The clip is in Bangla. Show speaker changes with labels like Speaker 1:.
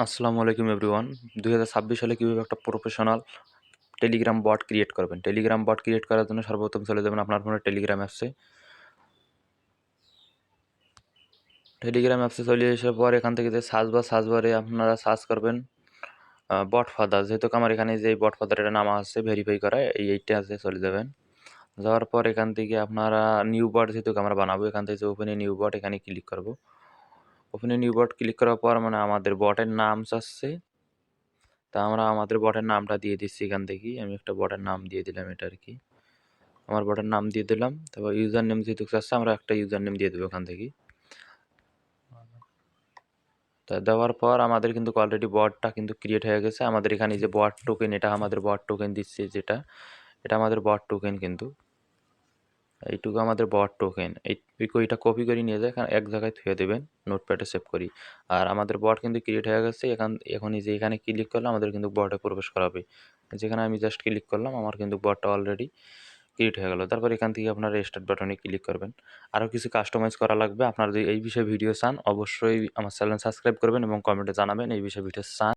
Speaker 1: আসসালামু আলাইকুম এভরিওয়ান। 2026 সালে কীভাবে একটা প্রফেশনাল টেলিগ্রাম বট ক্রিয়েট করবেন। টেলিগ্রাম বট ক্রিয়েট করার জন্য সর্বপ্রথম চলে যাবেন আপনার ফোনে টেলিগ্রাম অ্যাপসে। টেলিগ্রাম অ্যাপসে চলে আসার পর এখান থেকে যে সার্চ বারে আপনারা সার্চ করবেন বট ফাদার। যেহেতু আমার এখানে যে বট ফাদার এটা নাম আছে ভেরিফাই করা, এইটা আছে চলে যাবেন। যাওয়ার পর এখান থেকে আপনারা নিউ বট যেহেতু আমরা বানাবো, এখান থেকে ওপেনে নিউ বট এখানে ক্লিক করব। ওপেনে নিউ বট ক্লিক করার পর মানে আমাদের বটের নাম চাচ্ছে, তা আমরা আমাদের বটের নামটা দিয়ে দিচ্ছি। এখান থেকেই আমি একটা বটের নাম দিয়ে দিলাম, এটা আর কি আমার বটের নাম দিয়ে দিলাম। তারপর ইউজার নেম যেহেতু চাচ্ছে আমরা একটা ইউজার নেম দিয়ে দেবো এখান থেকে। তা দেওয়ার পর আমাদের কিন্তু অলরেডি বটটা কিন্তু ক্রিয়েট হয়ে গেছে। আমাদের এখানে যে বট টোকেন, এটা আমাদের বট টোকেন দিচ্ছে, যেটা এটা আমাদের বট টোকেন কিন্তু এইটুকু আমাদের বট টোকেন। এইটা কপি করে নিয়ে যায় এক জায়গায় থুয়ে দেবেন, নোটপ্যাডে সেভ করি। আর আমাদের বট কিন্তু ক্রিয়েট হয়ে গেছে। এখনই যে এখানে ক্লিক করলে আমাদের কিন্তু বটে প্রবেশ করাবে। যেখানে আমি জাস্ট ক্লিক করলাম আমার কিন্তু বটটা অলরেডি ক্রিয়েট হয়ে গেল। তারপর এখান থেকে আপনারা স্টার্ট বাটনে ক্লিক করবেন। আরও কিছু কাস্টমাইজ করা লাগবে। আপনারা যদি এই বিষয়ে ভিডিও চান অবশ্যই আমার চ্যানেল সাবস্ক্রাইব করবেন এবং কমেন্টে জানাবেন এই বিষয়ে ভিডিও চান।